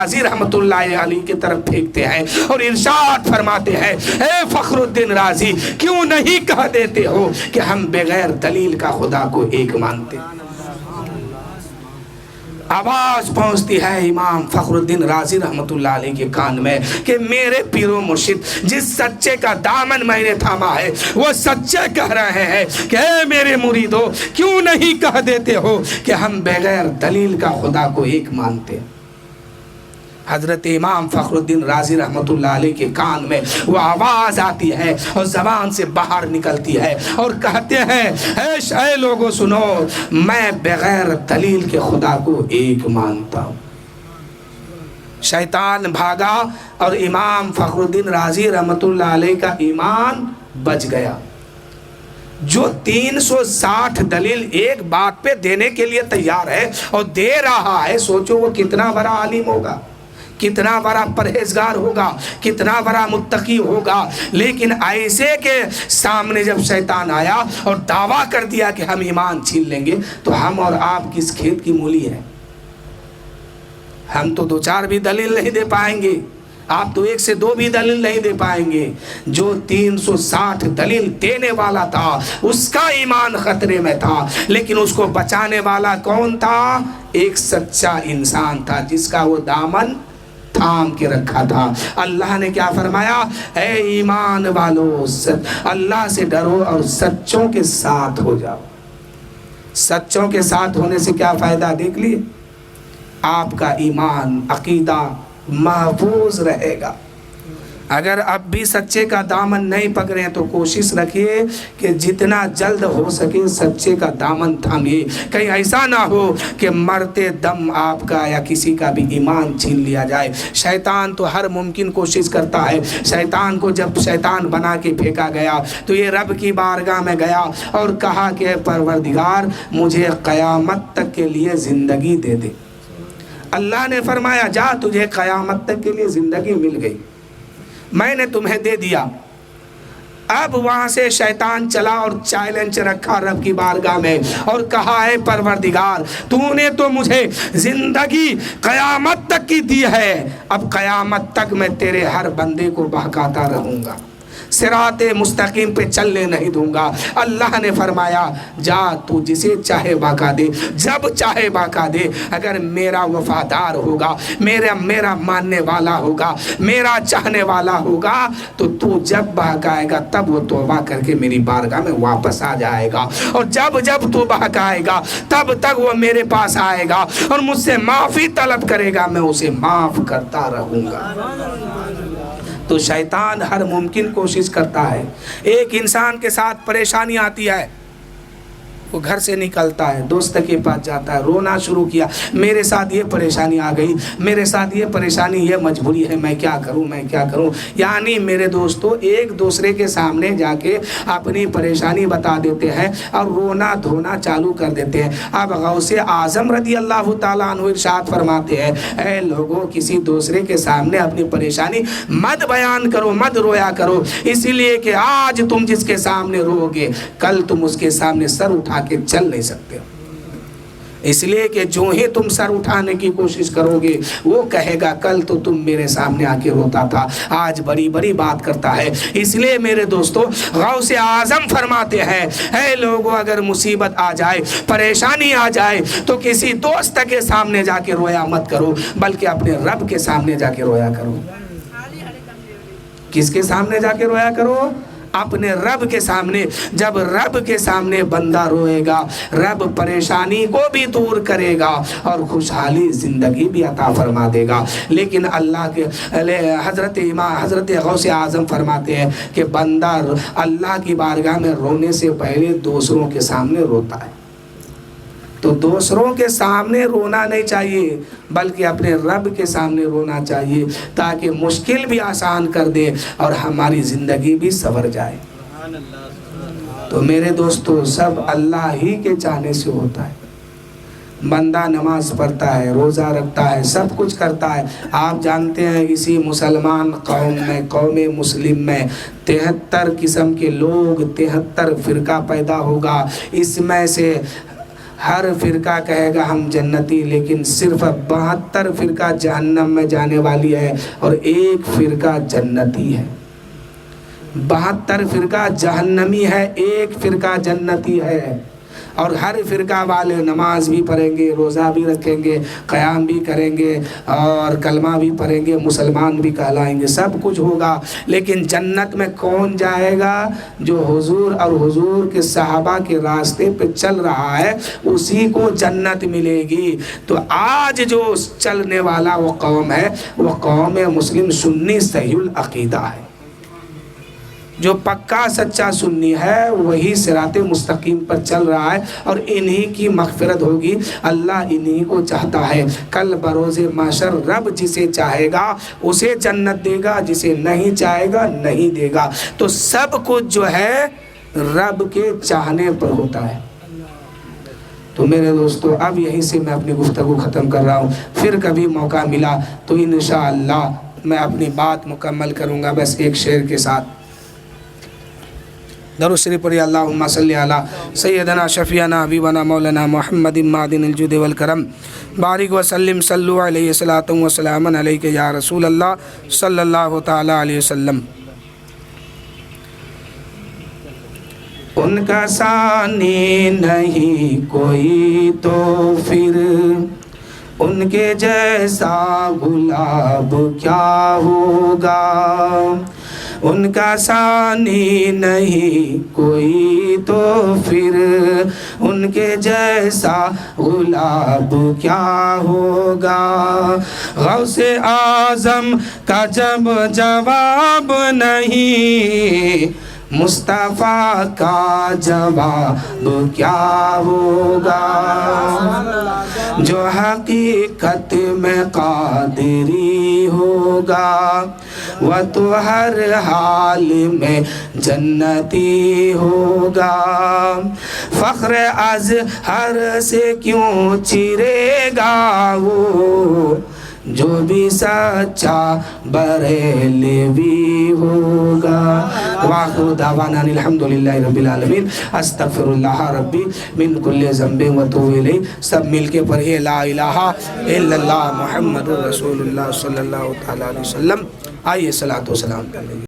राजी रहमत उल्लाह अलैह की तरफ फेंकते हैं और इरशाद फरमाते हैं, ए फखरुद्दीन राजी, क्यों नहीं कह देते हो कि हम बगैर दलील का खुदा को एक मानते। आवाज पहुंचती है इमाम फखरुद्दीन राजी रहमतुल्लाह अलैह के कान में कि मेरे पीरो मुर्शिद, जिस सच्चे का दामन मैंने थामा है वो सच्चे कह रहे हैं कि ए मेरे मुरीदो, क्यों नहीं कह देते हो कि हम बगैर दलील का खुदा को एक मानते। हजरत इमाम फखरुद्दीन राजी रहमतुल्लाह अलैह के कान में वो आवाज आती है और जबान से बाहर निकलती है और कहते हैं, ऐ लोगों सुनो, मैं बगैर दलील के खुदा को एक मानता हूँ। शैतान भागा और इमाम फखरुद्दीन राजी रहमतुल्लाह अलैह का ईमान बच गया। जो 360 दलील एक बात पे देने के लिए तैयार है और दे रहा है, सोचो वो कितना बड़ा आलिम होगा, कितना बड़ा परहेजगार होगा, कितना बड़ा मुत्तकी होगा। लेकिन ऐसे के सामने जब शैतान आया और दावा कर दिया कि हम ईमान छीन लेंगे, तो हम और आप किस खेत की मूली है? हम तो 2-4 भी दलील नहीं दे पाएंगे, आप तो 1 से 2 भी दलील नहीं दे पाएंगे। जो 360 दलील देने वाला था उसका ईमान खतरे में था, लेकिन उसको बचाने वाला कौन था? एक सच्चा इंसान था जिसका वो दामन थाम के रखा था। अल्लाह ने क्या फरमाया? ऐ ईमान वालो, अल्लाह से डरो और सच्चों के साथ हो जाओ। सच्चों के साथ होने से क्या फायदा देख लिए? आपका ईमान अकीदा महफूज रहेगा। अगर अब भी सच्चे का दामन नहीं पकड़े तो कोशिश रखिए कि जितना जल्द हो सके सच्चे का दामन थामिए। कहीं ऐसा ना हो कि मरते दम आपका या किसी का भी ईमान छीन लिया जाए। शैतान तो हर मुमकिन कोशिश करता है। शैतान को जब शैतान बना के फेंका गया तो ये रब की बारगाह में गया और कहा कि परवरदिगार, मुझे क़यामत तक के लिए ज़िंदगी दे दे। अल्लाह ने फरमाया, जा, तुझे क़यामत तक के लिए ज़िंदगी मिल गई, मैंने तुम्हें दे दिया। अब वहां से शैतान चला और चैलेंज रखा रब की बारगाह में और कहा, है परवरदिगार, तूने तो मुझे जिंदगी क़यामत तक की दी है, अब क़यामत तक मैं तेरे हर बंदे को बहकाता रहूंगा, सिराते मुस्तकीम पे चलने नहीं दूंगा। अल्लाह ने फरमाया, जा, तू जिसे चाहे बहका दे, जब चाहे बहका दे। अगर मेरा वफादार होगा, मेरा मानने वाला होगा, मेरा चाहने वाला होगा, तो तू जब बहकाएगा तब वो तौबा करके मेरी बारगाह में वापस आ जाएगा। और जब जब तू बहकाएगा तब तक वो मेरे पास आएगा और मुझसे माफ़ी तलब करेगा, मैं उसे माफ़ करता रहूँगा। तो शैतान हर मुमकिन कोशिश करता है। एक इंसान के साथ परेशानी आती है, वो घर से निकलता है, दोस्त के पास जाता है, रोना शुरू किया, मेरे साथ ये परेशानी आ गई, मेरे साथ ये परेशानी, ये मजबूरी है, मैं क्या करूं, मैं क्या करूं। यानी मेरे दोस्तों, एक दूसरे के सामने जाके अपनी परेशानी बता देते हैं और रोना धोना चालू कर देते हैं। अब गौसे आज़म रज़ी अल्लाह ताला अन्हु इरशाद फरमाते हैं, ऐ लोगों, किसी दूसरे के सामने अपनी परेशानी मत बयान करो, मत रोया करो, इसीलिए कि आज तुम जिसके सामने रोओगे, कल तुम उसके सामने सर उठा के चल नहीं सकते हो। इसलिए कि जो ही तुम सर उठाने की कोशिश करोगे वो कहेगा, कल तो तुम मेरे सामने आके रोता था, आज बड़ी बड़ी बात करता है। इसलिए मेरे दोस्तों, गौसे आज़म फरमाते हैं, ऐ लोगों, अगर मुसीबत आ जाए, परेशानी आ जाए, तो किसी दोस्त के सामने जाके रोया मत करो, बल्कि अपने रब के सामने जाके रोया करो। किसके सामने जाके रोया करो? अपने रब के सामने। जब रब के सामने बंदा रोएगा, रब परेशानी को भी दूर करेगा और खुशहाली ज़िंदगी भी अता फरमा देगा। लेकिन अल्लाह के हज़रत गौसे आज़म फरमाते हैं कि बंदा अल्लाह की बारगाह में रोने से पहले दूसरों के सामने रोता है। तो दूसरों के सामने रोना नहीं चाहिए, बल्कि अपने रब के सामने रोना चाहिए, ताकि मुश्किल भी आसान कर दे और हमारी ज़िंदगी भी संवर जाए। तो मेरे दोस्तों, सब अल्लाह ही के चाहने से होता है। बंदा नमाज पढ़ता है, रोज़ा रखता है, सब कुछ करता है। आप जानते हैं, इसी मुसलमान कौम में, कौम मुस्लिम में 73 किस्म के लोग, 73 फ़िरका पैदा होगा। इसमें से ہر فرقہ کہے گا ہم جنتی، لیکن صرف 72 فرقہ جہنم میں جانے والی ہے اور ایک فرقہ جنتی ہے۔ 72 فرقہ جہنمی ہے، ایک فرقہ جنتی ہے۔ اور ہر فرقہ والے نماز بھی پڑھیں گے، روزہ بھی رکھیں گے، قیام بھی کریں گے اور کلمہ بھی پڑھیں گے، مسلمان بھی کہلائیں گے، سب کچھ ہوگا، لیکن جنت میں کون جائے گا؟ جو حضور اور حضور کے صحابہ کے راستے پہ چل رہا ہے اسی کو جنت ملے گی۔ تو آج جو چلنے والا وہ قوم ہے وہ قوم مسلم سنی صحیح العقیدہ ہے۔ جو پکا سچا سنی ہے وہی صراط مستقیم پر چل رہا ہے اور انہی کی مغفرت ہوگی۔ اللہ انہی کو چاہتا ہے، کل بروز محشر رب جسے چاہے گا اسے جنت دے گا، جسے نہیں چاہے گا نہیں دے گا۔ تو سب کچھ جو ہے رب کے چاہنے پر ہوتا ہے۔ تو میرے دوستو اب یہیں سے میں اپنی گفتگو ختم کر رہا ہوں، پھر کبھی موقع ملا تو انشاءاللہ میں اپنی بات مکمل کروں گا بس ایک شعر کے ساتھ۔ درود شریف پڑھیے، اللہم صلی علی سیدنا شفیعنا حبیبنا مولانا محمد معدن الجود والکرم، بارک وسلم صلو علیہ صلاۃ و سلام علیک یا رسول اللہ صلی اللہ تعالی علیہ وسلم۔ ان کا ثانی نہیں کوئی تو پھر ان کے جیسا گلاب کیا ہوگا، ان کا ثانی نہیں کوئی تو پھر ان کے جیسا گلاب کیا ہوگا۔ غوث اعظم کا جب جواب نہیں مصطفیٰ کا جواب کیا ہوگا۔ جو حقیقت میں قادری ہوگا وہ تو ہر حال میں جنتی ہوگا۔ فخر ازہر سے کیوں چرے گا وہ جو بھی سچا بریلوی ہوگا۔ وآخر دعوانا الحمدللہ رب العالمین، استغفر اللہ ربی من کل ذنب واتوب الیہ۔ سب مل کے پڑھیے لا الہ الا اللہ محمد رسول اللہ صلی اللہ تعالی علیہ وسلم۔ آئیے صلاۃ و سلام کریں۔